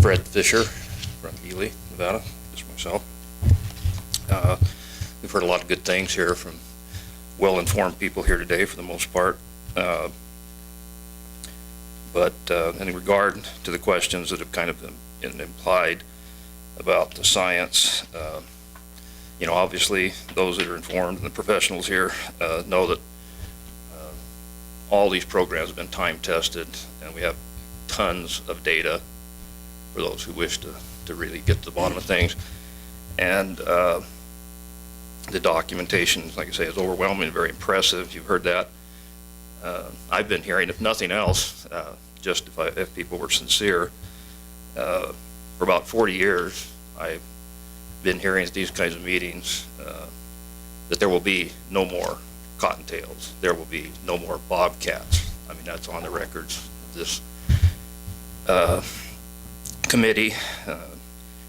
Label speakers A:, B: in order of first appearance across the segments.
A: Fred Fisher from Ely, Nevada, just myself. We've heard a lot of good things here from well-informed people here today for the most part. But in regard to the questions that have kind of been implied about the science, you know, obviously those that are informed and the professionals here know that all these programs have been time tested, and we have tons of data for those who wish to really get to the bottom of things. And the documentation, like I say, is overwhelming and very impressive. You've heard that. I've been hearing, if nothing else, just if people were sincere, for about 40 years, I've been hearing at these kinds of meetings that there will be no more cottontails. There will be no more bobcats. I mean, that's on the records. This committee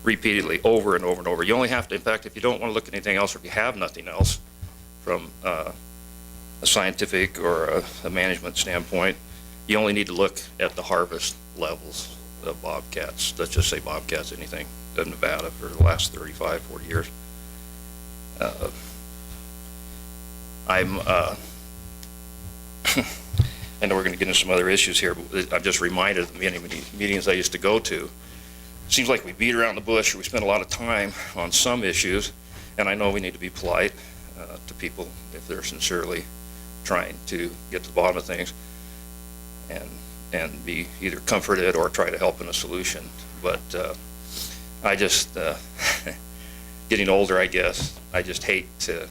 A: repeatedly, over and over and over. You only have to, in fact, if you don't want to look at anything else, or if you have nothing else from a scientific or a management standpoint, you only need to look at the harvest levels of bobcats. Let's just say bobcats, anything in Nevada for the last 35, 40 years. I know we're going to get into some other issues here, but I'm just reminded of the many meetings I used to go to. It seems like we beat around the bush, or we spend a lot of time on some issues, and I know we need to be polite to people if they're sincerely trying to get to the bottom of things and be either comforted or try to help in a solution. But I just, getting older, I guess, I just hate to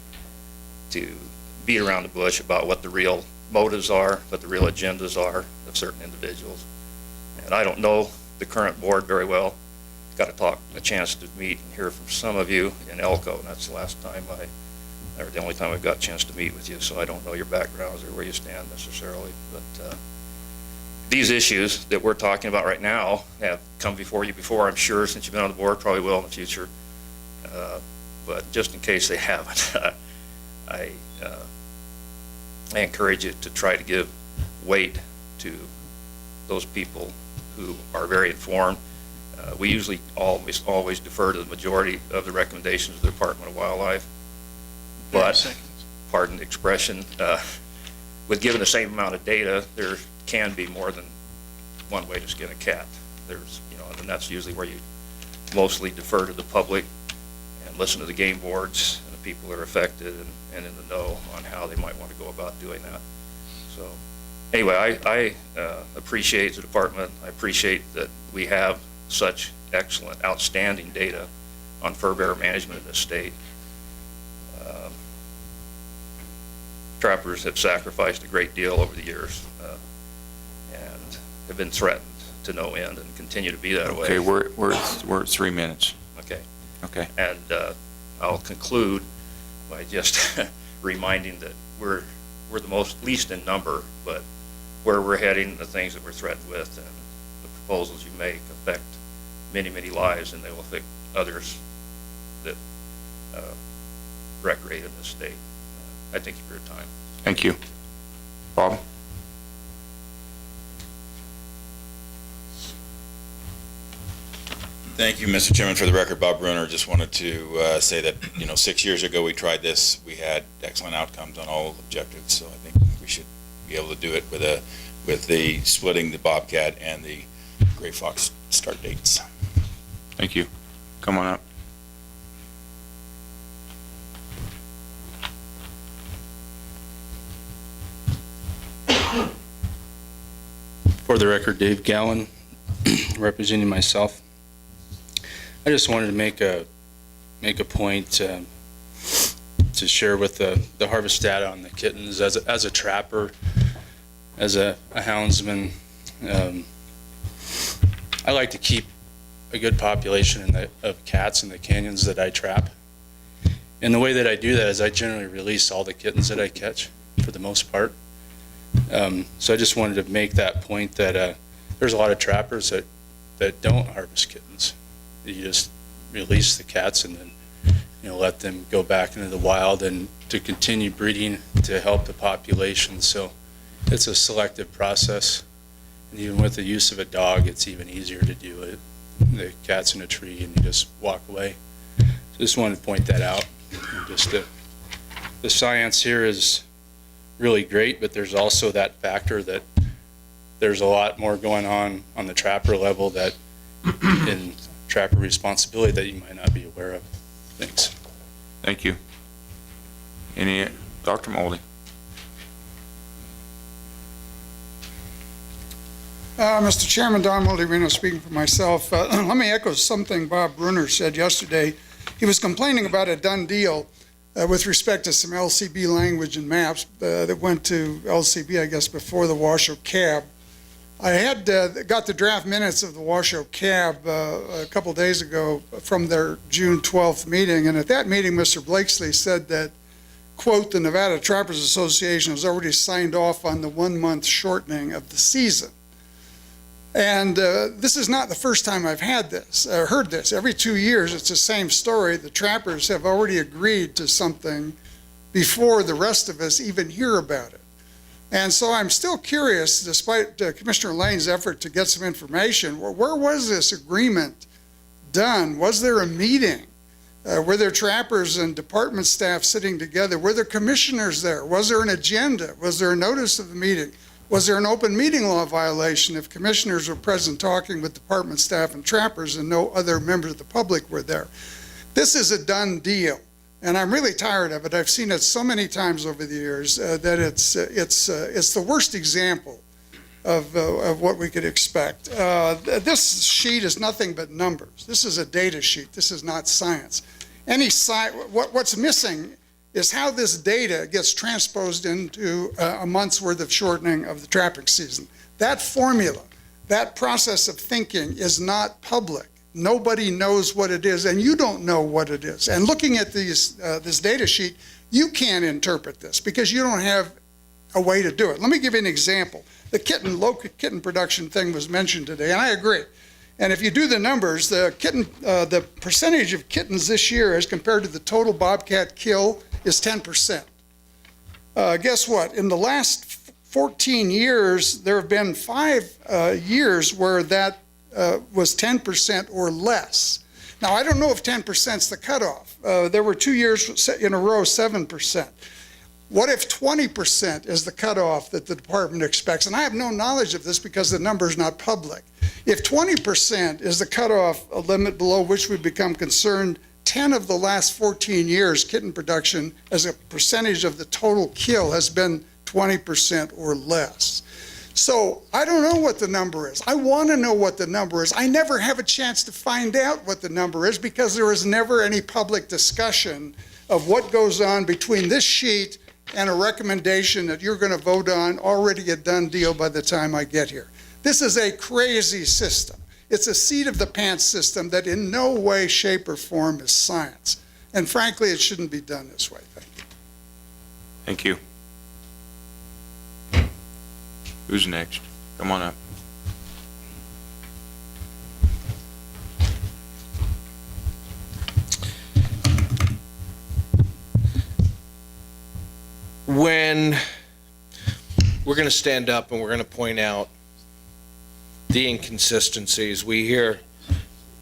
A: beat around the bush about what the real motives are, what the real agendas are of certain individuals. And I don't know the current board very well. Got a chance to meet and hear from some of you in Elko, and that's the last time or the only time I've got a chance to meet with you, so I don't know your backgrounds or where you stand necessarily. But these issues that we're talking about right now have come before you before, I'm sure, since you've been on the board, probably will in the future. But just in case they haven't, I encourage you to try to give weight to those people who are very informed. We usually always defer to the majority of the recommendations of the Department of Wildlife, but, pardon the expression, with given the same amount of data, there can be more than one way to skin a cat. There's, you know, and that's usually where you mostly defer to the public and listen to the game boards and the people that are affected and in the know on how they might want to go about doing that. So anyway, I appreciate the department. I appreciate that we have such excellent, outstanding data on fur bearer management in this state. Trappers have sacrificed a great deal over the years and have been threatened to no end and continue to be that way.
B: Okay, we're at 3 minutes.
A: Okay.
B: Okay.
A: And I'll conclude by just reminding that we're the least in number, but where we're heading, the things that we're threatened with, and the proposals you make affect many, many lives, and they will affect others that recreate in this state. I thank you for your time.
B: Thank you. Bob?
C: Thank you, Mr. Chairman. For the record, Bob Brunner. Just wanted to say that, 6 years ago we tried this. We had excellent outcomes on all objectives, so I think we should be able to do it with the splitting the bobcat and the gray fox start dates.
B: Thank you. Come on up.
D: For the record, Dave Gallen, representing myself. I just wanted to make a point to share with the harvest data on the kittens. As a trapper, as a houndsman, I like to keep a good population of cats in the canyons that I trap. And the way that I do that is I generally release all the kittens that I catch, for the most part. So I just wanted to make that point that there's a lot of trappers that don't harvest kittens. You just release the cats and then let them go back into the wild and to continue breeding to help the population. So it's a selective process, and even with the use of a dog, it's even easier to do it the cat's in a tree and you just walk away. Just wanted to point that out. And just the science here is really great, but there's also that factor that there's a lot more going on the trapper level that in trapper responsibility that you might not be aware of. Thanks.
B: Thank you. Dr. Moldy?
E: Mr. Chairman, Don Moldy speaking for myself. Let me echo something Bob Brunner said yesterday. He was complaining about a done deal with respect to some LCB language and maps that went to LCB, I guess, before the Washoe Cab. I had got the draft minutes of the Washoe Cab a couple days ago from their June 12th meeting, and at that meeting, Mr. Blakesley said that, quote, the Nevada Trappers Association has already signed off on the 1-month shortening of the season. And this is not the first time I've heard this. Every 2 years, it's the same story. The trappers have already agreed to something before the rest of us even hear about it. And so I'm still curious, despite Commissioner Lane's effort to get some information, where was this agreement done? Was there a meeting? Were there trappers and department staff sitting together? Were there commissioners there? Was there an agenda? Was there a notice of the meeting? Was there an open meeting law violation if commissioners were present talking with department staff and trappers and no other members of the public were there? This is a done deal, and I'm really tired of it. I've seen it so many times over the years that it's the worst example of what we could expect. This sheet is nothing but numbers. This is a data sheet. This is not science. What's missing is how this data gets transposed into a month's worth of shortening of the trapping season. That formula, that process of thinking is not public. Nobody knows what it is, and you don't know what it is. And looking at this data sheet, you can't interpret this because you don't have a way to do it. Let me give you an example. The low kitten production thing was mentioned today, and I agree. And if you do the numbers, the percentage of kittens this year as compared to the total bobcat kill is 10%. Guess what? In the last 14 years, there have been 5 years where that was 10% or less. Now, I don't know if 10% is the cutoff. There were 2 years in a row, 7%. What if 20% is the cutoff that the department expects? And I have no knowledge of this because the number is not public. If 20% is the cutoff, a limit below which we become concerned, 10 of the last 14 years, kitten production as a percentage of the total kill has been 20% or less. So I don't know what the number is. I want to know what the number is. I never have a chance to find out what the number is because there is never any public discussion of what goes on between this sheet and a recommendation that you're going to vote on, already a done deal by the time I get here. This is a crazy system. It's a seat of the pants system that in no way, shape, or form is science. And frankly, it shouldn't be done this way. Thank you.
B: Thank you. Who's next? Come on up.
F: When we're going to stand up and we're going to point out the inconsistencies we hear.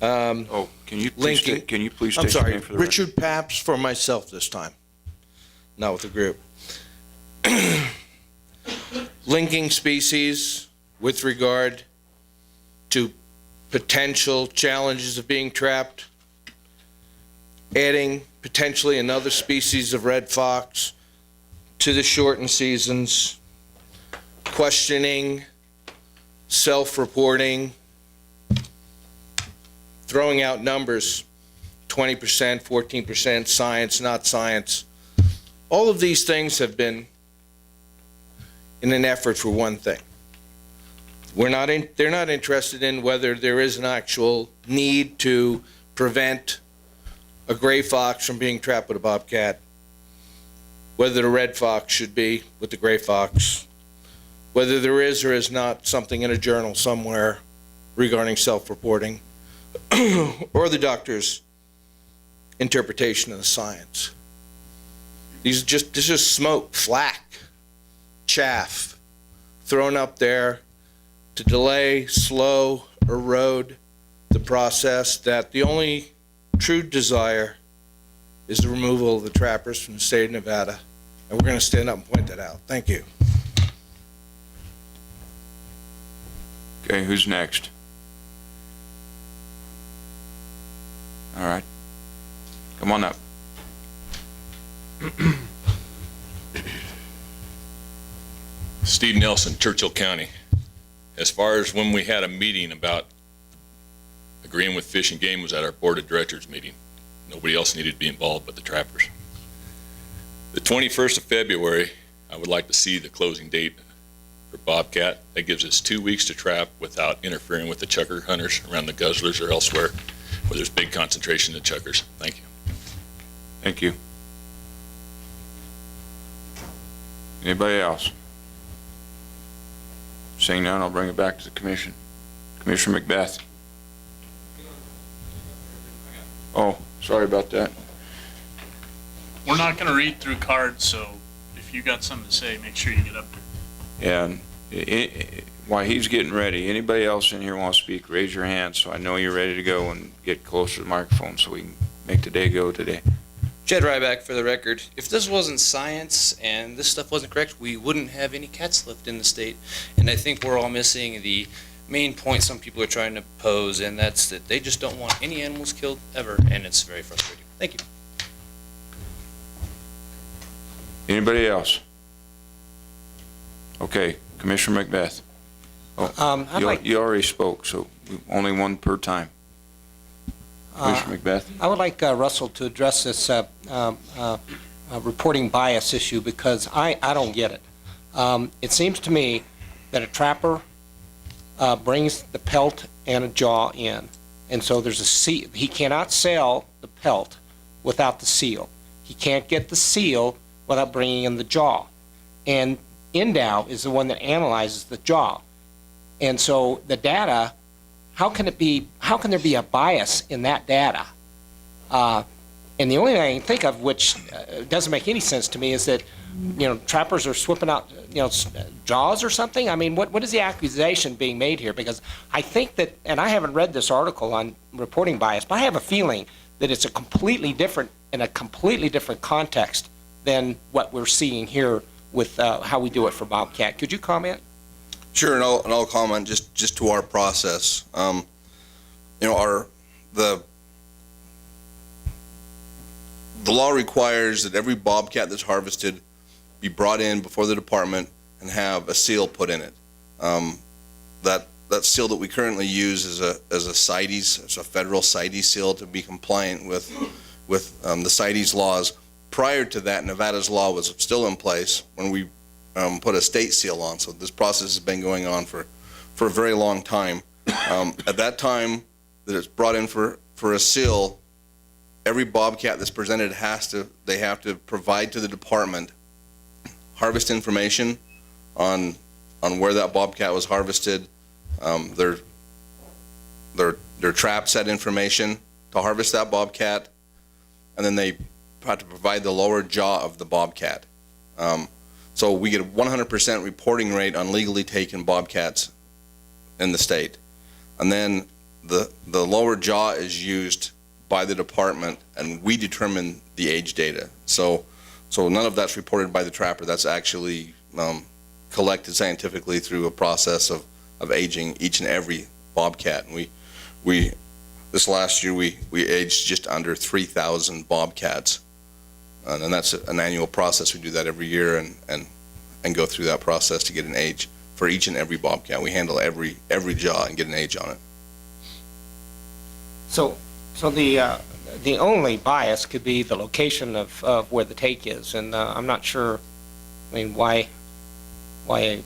B: Can you please
F: Linking.
B: can you please
F: I'm
B: state your
F: sorry,
B: name for the
F: Richard Paps for myself this time, not with the group. Linking species with regard to potential challenges of being trapped, adding potentially another species of red fox to the shortened seasons, questioning, self-reporting, throwing out numbers, 20%, 14%, science, not science. All of these things have been in an effort for one thing. They're not interested in whether there is an actual need to prevent a gray fox from being trapped with a bobcat, whether the red fox should be with the gray fox, whether there is or is not something in a journal somewhere regarding self-reporting, or the doctor's interpretation of the science. This is just smoke, flack, chaff thrown up there to delay, slow, erode the process, that the only true desire is the removal of the trappers from the state of Nevada. And we're going to stand up and point that out. Thank you.
B: Okay, who's next? All right. Come on up.
G: Steve Nelson, Churchill County. As far as when we had a meeting about agreeing with Fish and Game was at our board of directors meeting. Nobody else needed to be involved but the trappers. The 21st of February, I would like to see the closing date for Bobcat. That gives us 2 weeks to trap without interfering with the chucker hunters around the guzzlers or elsewhere where there's big concentration of chuckers. Thank you.
B: Thank you. Anybody else? Seeing none, I'll bring it back to the commission. Commissioner Macbeth. Oh, sorry about that.
H: We're not going to read through cards, so if you got something to say, make sure you get up there.
B: And while he's getting ready, anybody else in here want to speak, raise your hand so I know you're ready to go and get closer to the microphone so we can make the day go today.
I: Jed Ryback for the record. If this wasn't science and this stuff wasn't correct, we wouldn't have any cats left in the state. And I think we're all missing the main point some people are trying to pose, and that's that they just don't want any animals killed ever, and it's very frustrating. Thank you.
B: Anybody else? Okay, Commissioner Macbeth. You already spoke, so only one per time. Commissioner Macbeth.
J: I would like Russell to address this reporting bias issue because I don't get it. It seems to me that a trapper brings the pelt and a jaw in, and so there's a seal. He cannot sell the pelt without the seal. He can't get the seal without bringing in the jaw. And Endow is the one that analyzes the jaw. And so the data, how can there be a bias in that data? And the only thing I can think of, which doesn't make any sense to me, is that, trappers are swapping out, jaws or something. I mean, what is the accusation being made here? Because I think that, and I haven't read this article on reporting bias, but I have a feeling that it's in a completely different context than what we're seeing here with how we do it for Bobcat. Could you comment?
K: Sure, and I'll comment just to our process. The law requires that every bobcat that's harvested be brought in before the department and have a seal put in it. That seal that we currently use is a CITES, it's a federal CITES seal to be compliant with the CITES laws. Prior to that, Nevada's law was still in place when we put a state seal on. So this process has been going on for a very long time. At that time that it's brought in for a seal, every bobcat that's presented they have to provide to the department harvest information on where that bobcat was harvested, their trap set information to harvest that bobcat, and then they have to provide the lower jaw of the bobcat. So we get a 100% reporting rate on legally taken bobcats in the state. And then the lower jaw is used by the department, and we determine the age data. So none of that's reported by the trapper. That's actually collected scientifically through a process of aging each and every bobcat. And we this last year we aged just under 3,000 bobcats. And that's an annual process. We do that every year and go through that process to get an age for each and every bobcat. We handle every jaw and get an age on it.
J: So the only bias could be the location of where the take is, and I'm not sure. I mean, why a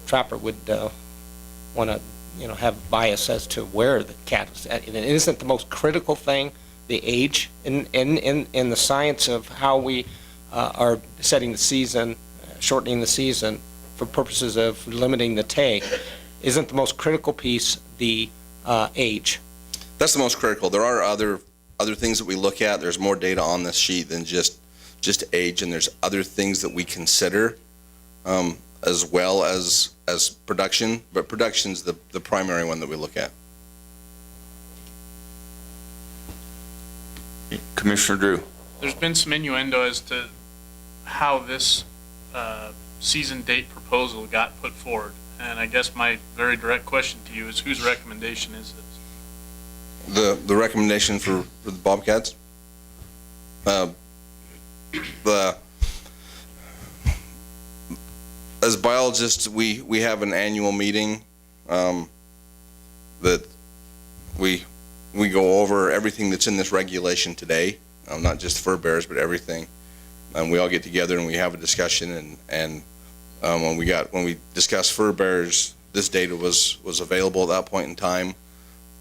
J: trapper would want to have bias as to where the cat is at. It isn't the most critical thing, the age in the science of how we are setting the season, shortening the season for purposes of limiting the take. Isn't the most critical piece the age?
K: That's the most critical. There are other things that we look at. There's more data on this sheet than just age, and there's other things that we consider as well as production. But production's the primary one that we look at.
B: Commissioner Drew.
H: There's been some innuendo as to how this season date proposal got put forward. And I guess my very direct question to you is, whose recommendation is this?
K: The recommendation for the Bobcats? As biologists, we have an annual meeting that we go over everything that's in this regulation today, not just fur bearers, but everything. And we all get together and we have a discussion. And when we discussed fur bearers, this data was available at that point in time.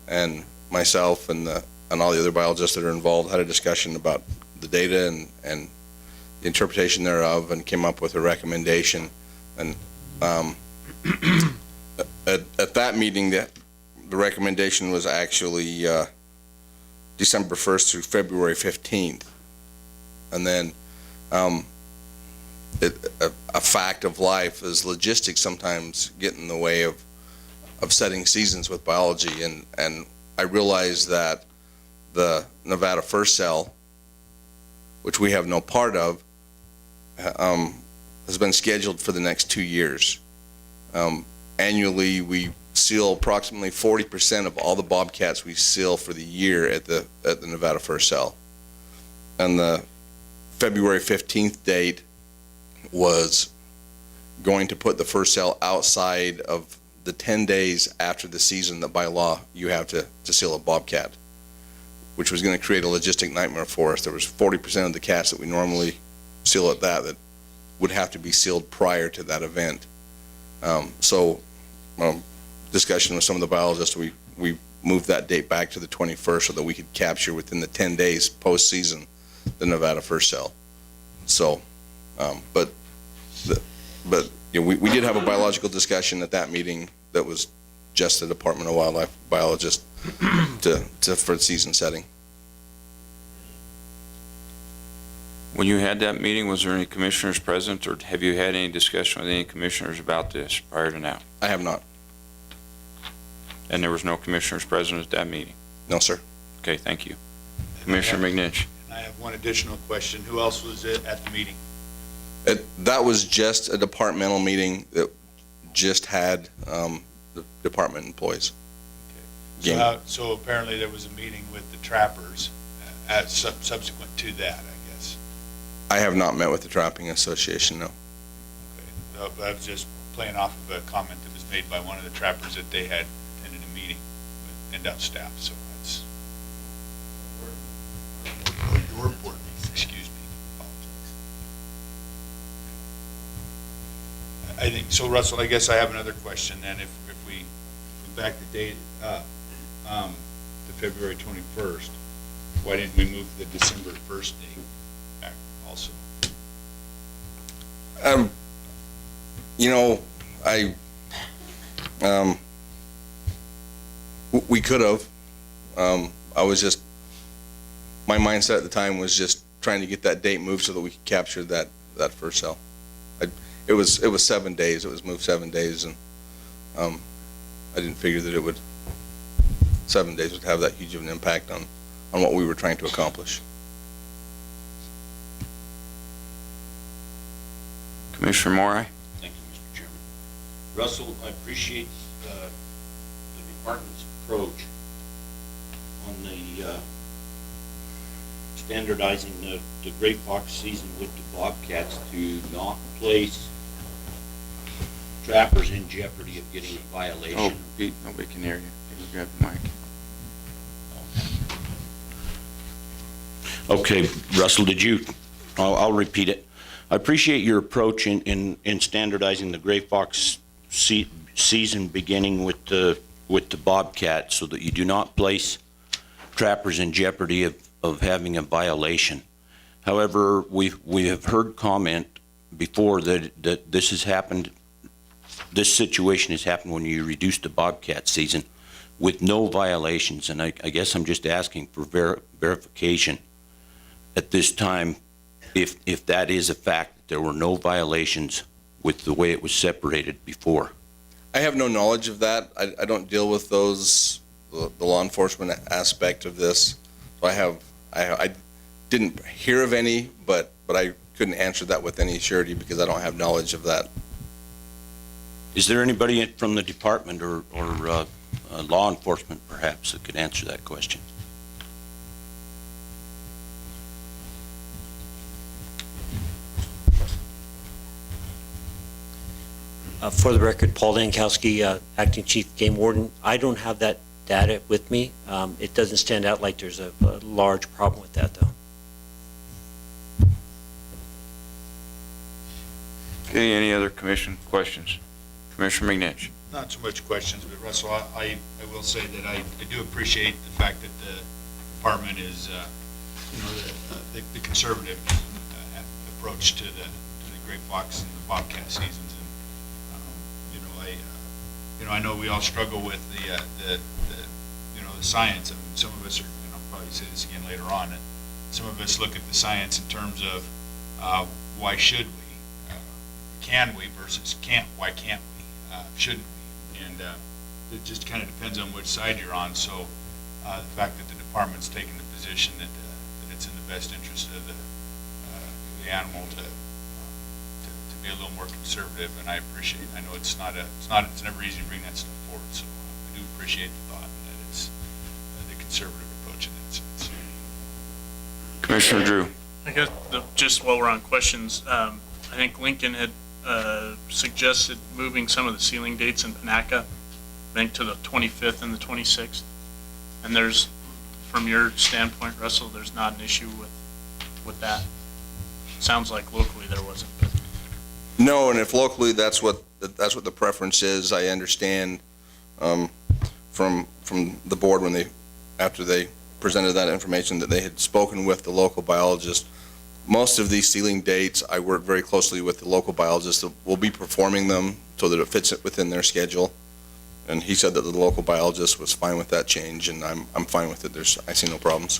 K: And myself and all the other biologists that are involved had a discussion about the data and the interpretation thereof, and came up with a recommendation. And at that meeting, the recommendation was actually December 1st through February 15th. And then a fact of life is logistics sometimes get in the way of setting seasons with biology. And I realized that the Nevada Fur Cell, which we have no part of, has been scheduled for the next 2 years. Annually, we seal approximately 40% of all the bobcats we seal for the year at the Nevada Fur Cell. And the February 15th date was going to put the fur cell outside of the 10 days after the season that by law you have to seal a bobcat, which was going to create a logistic nightmare for us. There was 40% of the cats that we normally seal at that would have to be sealed prior to that event. Discussion with some of the biologists, we moved that date back to the 21st so that we could capture within the 10 days post-season the Nevada Fur Cell. So, you know, we did have a biological discussion at that meeting that was just the Department of Wildlife biologist for season setting.
B: When you had that meeting, was there any commissioners present, or have you had any discussion with any commissioners about this prior to now?
K: I have not.
B: And there was no commissioners present at that meeting?
K: No, sir.
B: Okay, thank you. Commissioner McNinch.
L: I have one additional question. Who else was at the meeting?
K: That was just a departmental meeting that just had the department employees.
L: Okay. So apparently there was a meeting with the trappers subsequent to that, I guess.
K: I have not met with the Trapping Association, no.
L: Okay. I was just playing off of a comment that was made by one of the trappers that they had attended a meeting with NDOT staff, so that's your board meeting, excuse me, apologize. I think, so Russell, I guess I have another question then. If we back the date up to February 21st, why didn't we move the December 1st date back also?
K: You know, we could have. I was just, my mindset at the time was just trying to get that date moved so that we could capture that first cell. It was 7 days. It was moved 7 days, and I didn't figure that 7 days would have that huge of an impact on what we were trying to accomplish.
B: Commissioner Morai.
M: Thank you, Mr. Chairman. Russell, I appreciate the department's approach on the standardizing the gray fox season with the bobcats to not place trappers in jeopardy of getting a violation.
B: Oh, Pete, nobody can hear you. Can you grab the mic?
M: Okay, Russell, I'll repeat it. I appreciate your approach in standardizing the gray fox season beginning with the bobcat so that you do not place trappers in jeopardy of having a violation. However, we have heard comment before that this has happened, this situation has happened when you reduce the bobcat season with no violations, and I guess I'm just asking for verification at this time if that is a fact, that there were no violations with the way it was separated before.
K: I have no knowledge of that. I don't deal with the law enforcement aspect of this. So I I didn't hear of any, but I couldn't answer that with any surety because I don't have knowledge of that.
M: Is there anybody from the department or law enforcement perhaps that could answer that question?
N: For the record, Paul Dankowski, Acting Chief Game Warden. I don't have that data with me. It doesn't stand out like there's a large problem with that, though.
B: Okay, any other commission questions? Commissioner McNinch.
L: Not so much questions, but Russell, I will say that I do appreciate the fact that the department is, the conservative approach to the gray fox and the bobcat seasons. And, I know we all struggle with the science. I mean, some of us are, and I'll probably say this again later on, and some of us look at the science in terms of why should we, can we versus why can't we, shouldn't we? And it just kind of depends on which side you're on. So the fact that the department's taken the position that it's in the best interest of the animal to be a little more conservative, and I appreciate. I know it's never easy to bring that stuff forward. So I do appreciate the thought that it's the conservative approach in that sense.
B: Commissioner Drew.
H: I guess just while we're on questions, I think Lincoln had suggested moving some of the sealing dates in Panaca, I think to the 25th and the 26th. And there's, from your standpoint, Russell, there's not an issue with that. Sounds like locally there wasn't. But.
K: No, and if locally that's what the preference is, I understand from the board after they presented that information that they had spoken with the local biologist. Most of these sealing dates, I work very closely with the local biologist that will be performing them so that it fits within their schedule. And he said that the local biologist was fine with that change, and I'm fine with it. I see no problems.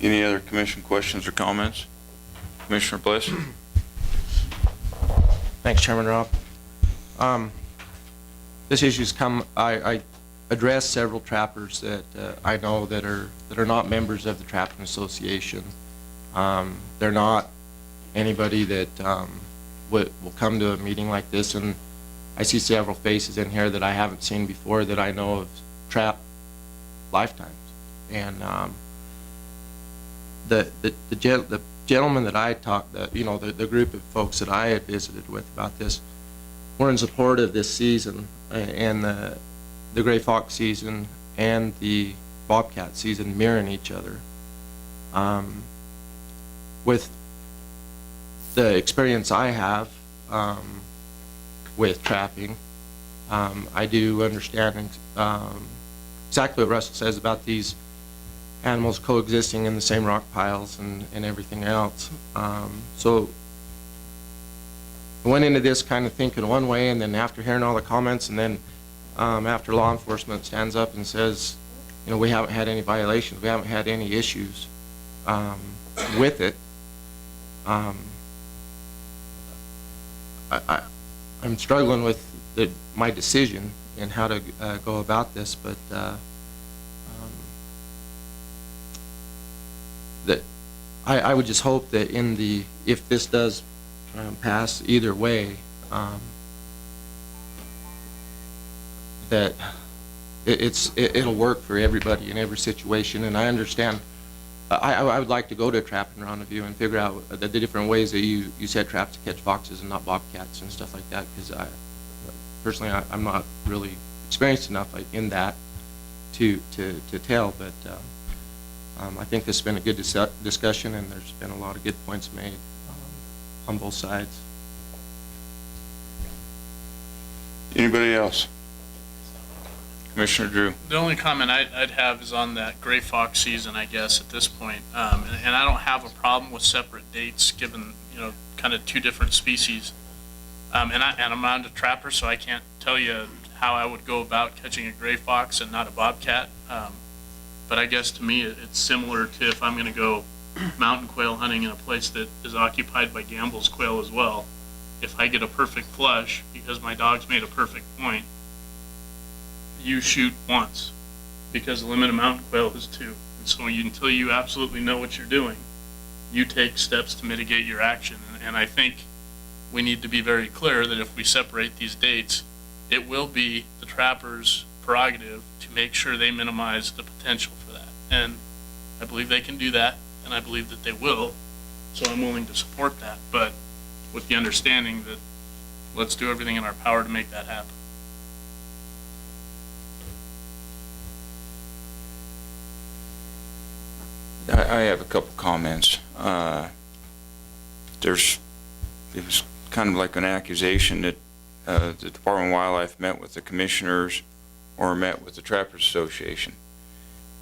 B: Any other commission questions or comments? Commissioner Bliss.
J: Thanks, Chairman Rob. This issue's come. I addressed several trappers that I know that are not members of the Trapping Association. They're not anybody that will come to a meeting like this, and I see several faces in here that I haven't seen before that I know of trap lifetimes. And the gentleman that I talked, the group of folks that I had visited with about this, were in support of this season and the gray fox season and the bobcat season mirroring each other. With the experience I have with trapping, I do understand exactly what Russell says about these animals coexisting in the same rock piles and everything else. So I went into this kind of thinking one way, and then after hearing all the comments, and then after law enforcement stands up and says, we haven't had any violations, we haven't had any issues with it, I'm struggling with my decision and how to go about this, but that I would just hope that if this does pass either way, that it'll work for everybody in every situation. And I understand. I would like to go to a trapping rendezvous and figure out the different ways that you set traps to catch foxes and not bobcats and stuff like that. Because personally, I'm not really experienced enough in that to tell. But I think this has been a good discussion, and there's been a lot of good points made on both sides.
B: Anybody else? Commissioner Drew.
H: The only comment I'd have is on that gray fox season, I guess, at this point. And I don't have a problem with separate dates, given, kind of two different species. And I'm not a trapper, so I can't tell you how I would go about catching a gray fox and not a bobcat. But I guess to me, it's similar to if I'm going to go mountain quail hunting in a place that is occupied by Gamble's quail as well. If I get a perfect flush because my dog's made a perfect point, you shoot once. because the limit mountain quail is 2. And so until you absolutely know what you're doing, you take steps to mitigate your action. And I think we need to be very clear that if we separate these dates, it will be the trapper's prerogative to make sure they minimize the potential for that. And I believe they can do that, and I believe that they will, so I'm willing to support that, but with the understanding that let's do everything in our power to make that happen.
B: I have a couple comments. It was kind of like an accusation that the Department of Wildlife met with the commissioners or met with the Trappers Association.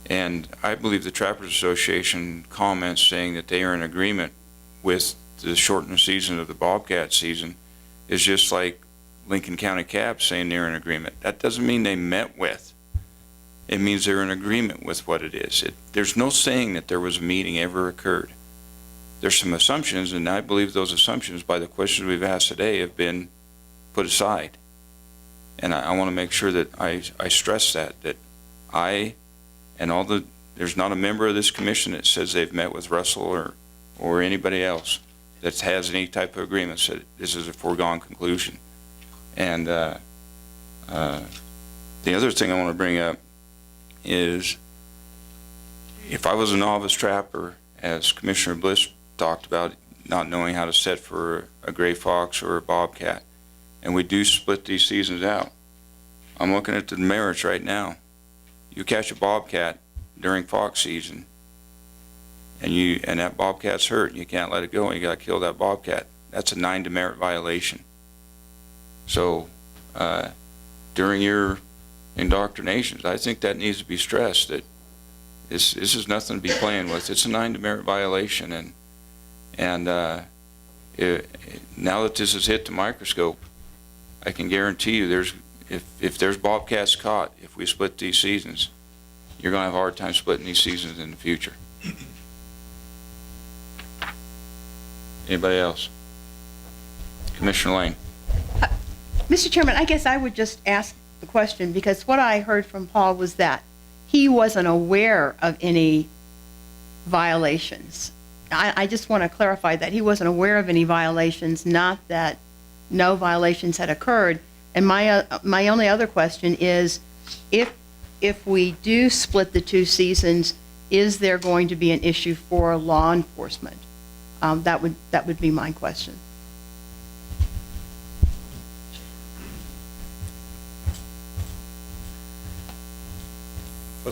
B: And I believe the Trappers Association comments saying that they are in agreement with the shortened season of the bobcat season is just like Lincoln County Cab saying they're in agreement. That doesn't mean they met with. It means they're in agreement with what it is. There's no saying that there was a meeting ever occurred. There's some assumptions, and I believe those assumptions, by the questions we've asked today, have been put aside. And I want to make sure that I stress that I and there's not a member of this commission that says they've met with Russell or anybody else that has any type of agreement that this is a foregone conclusion. And the other thing I want to bring up is if I was a novice trapper, as Commissioner Bliss talked about, not knowing how to set for a gray fox or a bobcat, and we do split these seasons out, I'm looking at the merits right now. You catch a bobcat during fox season, and that bobcat's hurt, and you can't let it go, and you got to kill that bobcat. That's a 9 demerit violation. So during your indoctrinations, I think that needs to be stressed, that this is nothing to be playing with. It's a 9 demerit violation, and now that this has hit the microscope, I can guarantee you if there's bobcats caught, if we split these seasons, you're going to have a hard time splitting these seasons in the future. Anybody else? Commissioner Lane.
O: Mr. Chairman, I guess I would just ask the question, because what I heard from Paul was that he wasn't aware of any violations. I just want to clarify that he wasn't aware of any violations, not that no violations had occurred. And my only other question is, if we do split the 2 seasons, is there going to be an issue for law enforcement? That would be my question.
N: For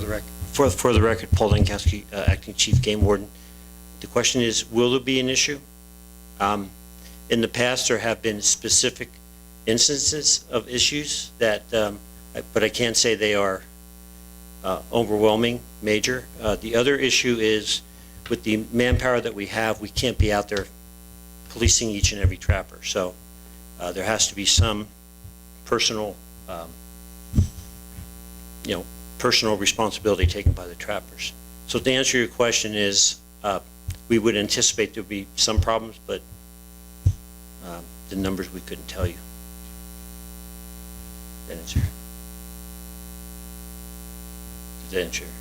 N: the record, Paul Lankowski, Acting Chief Game Warden. The question is, will there be an issue? In the past, there have been specific instances of issues that, but I can't say they are overwhelming, major. The other issue is, with the manpower that we have, we can't be out there policing each and every trapper. So there has to be some personal, personal responsibility taken by the trappers. So to answer your question is, we would anticipate there'll be some problems, but the numbers we couldn't tell you. That answer. Does that answer your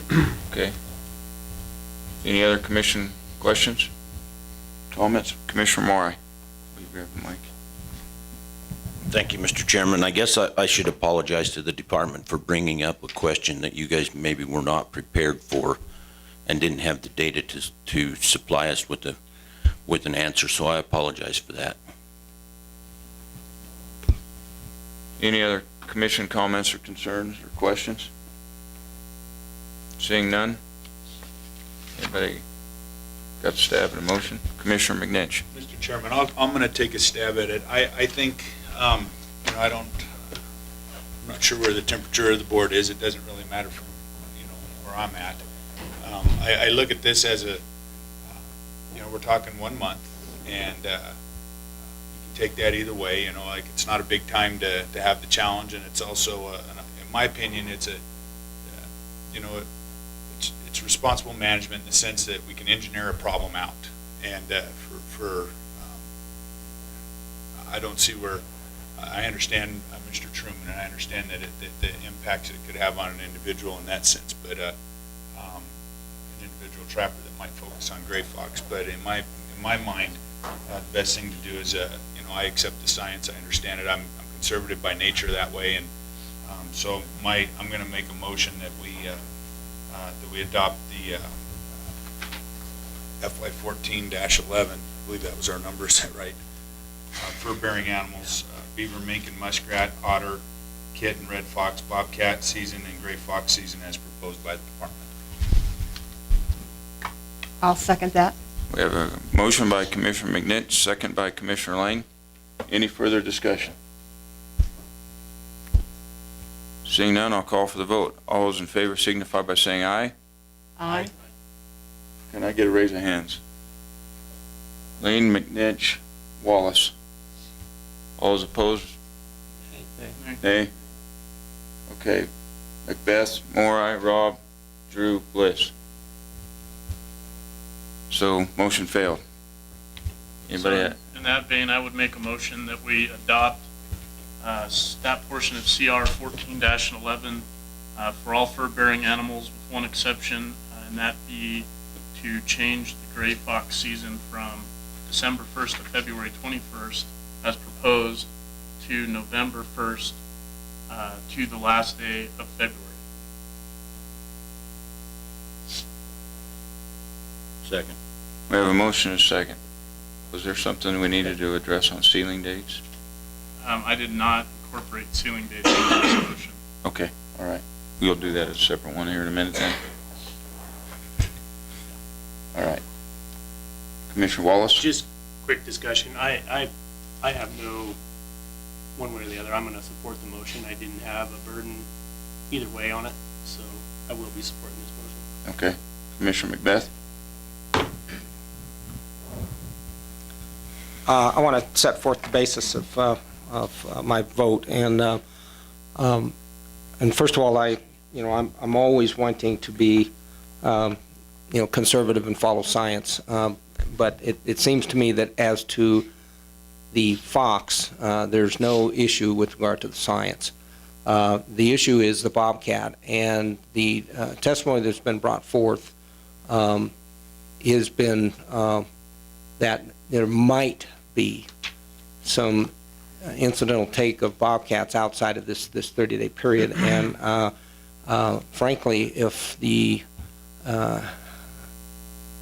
N: question?
B: Okay. Any other commission questions? Comments? Commissioner Maury. Will you grab the mic?
M: Thank you, Mr. Chairman. I guess I should apologize to the department for bringing up a question that you guys maybe were not prepared for and didn't have the data to supply us with an answer, so I apologize for that.
B: Any other commission comments or concerns or questions? Seeing none? Anybody got a stab at a motion? Commissioner McNinch.
L: Mr. Chairman, I'm going to take a stab at it. I think, I'm not sure where the temperature of the board is. It doesn't really matter from, where I'm at. I look at this as we're talking 1 month, and you can take that either way. It's not a big time to have the challenge, and it's also, in my opinion, it's it's responsible management in the sense that we can engineer a problem out, and I don't see where I understand Mr. Truman, and I understand that the impacts it could have on an individual in that sense, but an individual trapper that might focus on gray fox. But in my mind, the best thing to do is, I accept the science. I understand it. I'm conservative by nature that way, and so I'm going to make a motion that we adopt the FY 14-11. I believe that was our number. Is that right? Fur-bearing animals, beaver, mink, and muskrat, otter, kit and red fox, bobcat season, and gray fox season as proposed by the department.
O: I'll second that.
B: We have a motion by Commissioner McNitt, second by Commissioner Lane. Any further discussion? Seeing none, I'll call for the vote. All those in favor signify by saying aye.
O: Aye.
B: Can I get a raise of hands? Lane, McNitch, Wallace. All those opposed? Nay. Okay. Macbeth, Moore, Rob, Drew, Bliss. So motion failed. Anybody?
H: So, in that vein, I would make a motion that we adopt that portion of CR 14-11 for all fur-bearing animals with one exception, and that be to change the gray fox season from December 1st to February 21st as proposed to November 1st to the last day of February.
M: Second.
B: We have a motion and a second. Was there something we needed to address on sealing dates?
H: I did not incorporate sealing dates into this motion.
B: Okay, all right. We'll do that as a separate one here in a minute then. All right. Commissioner Wallace?
P: Just quick discussion. I have no one way or the other. I'm going to support the motion. I didn't have a burden either way on it, so I will be supporting this motion.
B: Okay. Commissioner Macbeth?
J: I want to set forth the basis of my vote, and first of all, I'm always wanting to be conservative and follow science, but it seems to me that as to the fox, there's no issue with regard to the science. The issue is the bobcat, and the testimony that's been brought forth has been that there might be some incidental take of bobcats outside of this 30-day period, and frankly, if the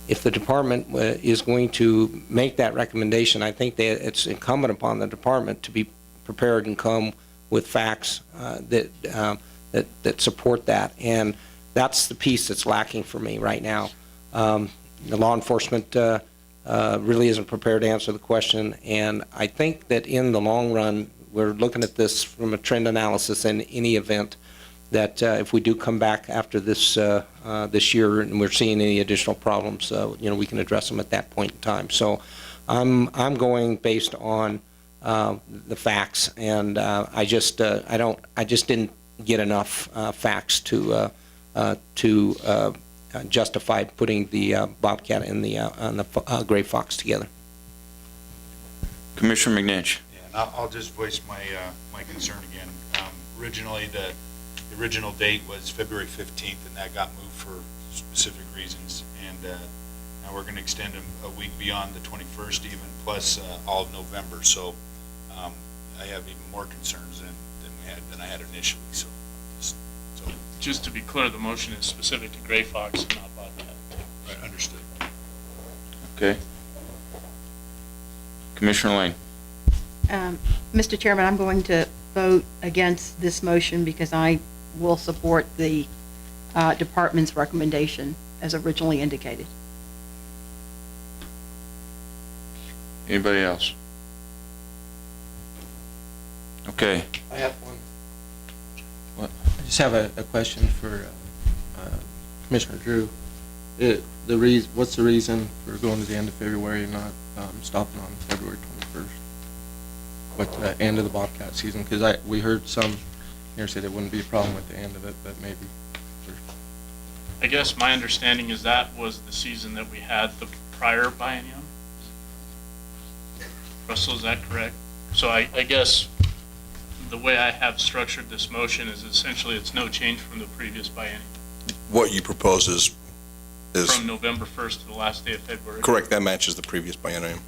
J: department is going to make that recommendation, I think that it's incumbent upon the department to be prepared and come with facts that support that, and that's the piece that's lacking for me right now. The law enforcement really isn't prepared to answer the question, and I think that in the long run, we're looking at this from a trend analysis in any event, that if we do come back after this this year and we're seeing any additional problems, we can address them at that point in time. So I'm going based on the facts, and I just didn't get enough facts to justify putting the bobcat and the gray fox together.
B: Commissioner McNinch.
L: Yeah, and I'll just voice my concern again. Originally, the original date was February 15th, and that got moved for specific reasons. And now we're going to extend a week beyond the 21st, even plus all of November. So I have even more concerns than I had initially. So
H: just to be clear, the motion is specific to gray fox and not bobcat.
L: Right, understood.
B: Okay. Commissioner Lane.
O: Mr. Chairman, I'm going to vote against this motion because I will support the department's recommendation as originally indicated.
B: Anybody else? Okay.
Q: I have one.
B: What?
Q: I just have a question for Commissioner Drew. What's the reason for going to the end of February and not stopping on February 21st? With the end of the bobcat season? Because we heard some here say there wouldn't be a problem with the end of it, but maybe.
H: I guess my understanding is that was the season that we had the prior biennium. Russell, is that correct? So I guess the way I have structured this motion is essentially it's no change from the previous biennium,
K: What you propose is
H: from November 1st to the last day of February.
K: correct. That matches the previous biennium.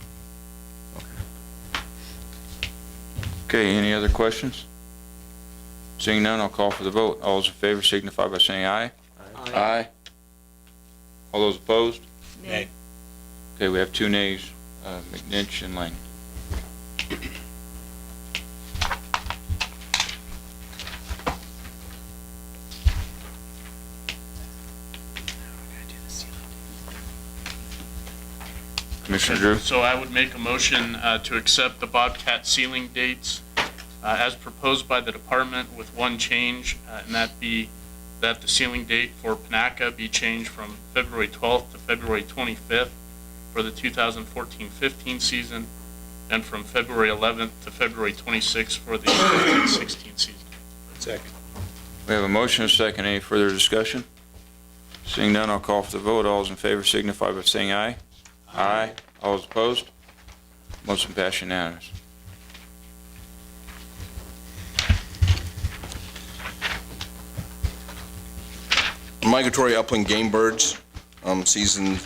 B: Okay, any other questions? Seeing none, I'll call for the vote. All those in favor signify by saying aye. Aye. All those opposed?
F: Nay.
B: Okay, we have 2 nays, McNinch and Lang. Commissioner Drew?
H: So I would make a motion to accept the Bobcat ceiling dates as proposed by the department with one change, and that be that the ceiling date for Panaca be changed from February 12th to February 25th for the 2014-15 season, and from February 11th to February 26th for the 15-16 season.
L: Second.
B: We have a motion and a second. Any further discussion? Seeing none, I'll call for the vote. All those in favor signify by saying aye. Aye. All those opposed? Motion passed unanimous.
K: Migratory upland game birds, season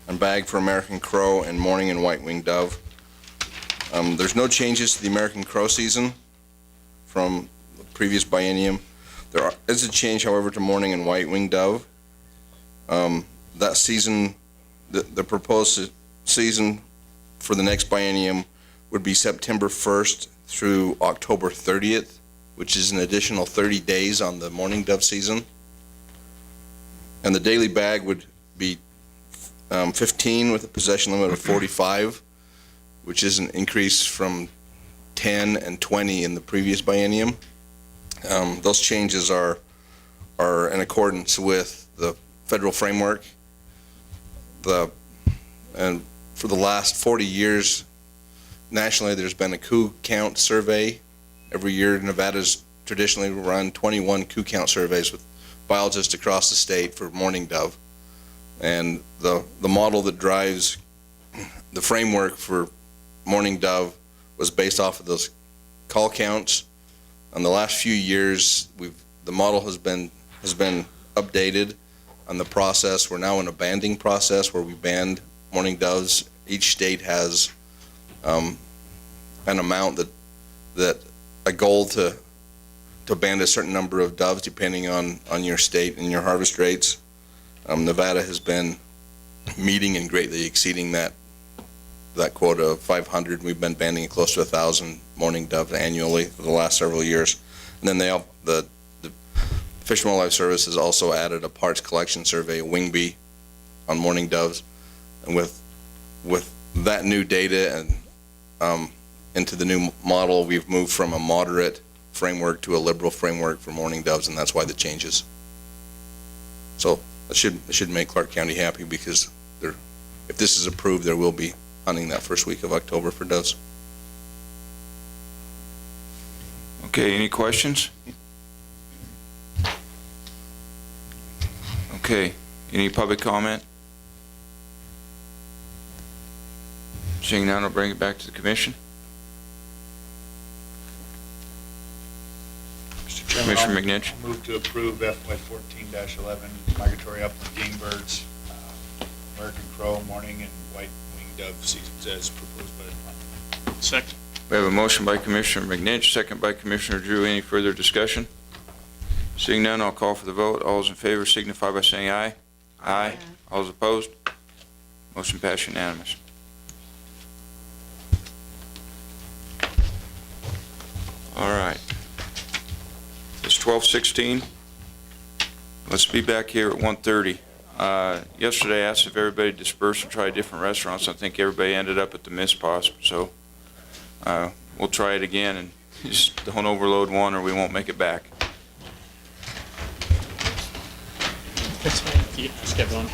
K: and bag for American crow and mourning and white-winged dove. There's no changes to the American crow season from the previous biennium. There is a change, however, to mourning and white-winged dove. That season, the proposed season for the next biennium would be September 1st through October 30th, which is an additional 30 days on the mourning dove season. And the daily bag would be 15 with a possession limit of 45, which is an increase from 10 and 20 in the previous biennium. Those changes are in accordance with the federal framework. And for the last 40 years, nationally, there's been a coup count survey. Every year, Nevada's traditionally run 21 coup count surveys with biologists across the state for mourning dove. And the model that drives the framework for mourning dove was based off of those call counts. In the last few years, the model has been updated on the process. We're now in a banding process where we band mourning doves. Each state has an amount that a goal to band a certain number of doves depending on your state and your harvest rates. Nevada has been meeting and greatly exceeding that quota of 500. We've been banding close to 1,000 mourning doves annually for the last several years. And then the Fish and Wildlife Service has also added a parts collection survey, a wing-bee, on mourning doves. And with that new data and into the new model, we've moved from a moderate framework to a liberal framework for mourning doves, and that's why the changes. So it should make Clark County happy, because if this is approved, there will be hunting that first week of October for doves.
B: Okay, any questions? Okay, any public comment? Seeing none, I'll bring it back to the commission.
L: Mr. Chairman,
B: Commissioner McNinch.
L: I'll move to approve FY 14-11 migratory upland game birds, American crow, mourning, and white-winged dove seasons as proposed by the department.
H: Second.
B: We have a motion by Commissioner McNinch, second by Commissioner Drew. Any further discussion? Seeing none, I'll call for the vote. All those in favor signify by saying aye. Aye. All those opposed? Motion passed unanimous. All right. It's 12:16. Let's be back here at 1:30. Yesterday I asked if everybody dispersed and try different restaurants. I think everybody ended up at the Miss Pos, so we'll try it again, and just don't overload one or we won't make it back.
H: Ask everyone.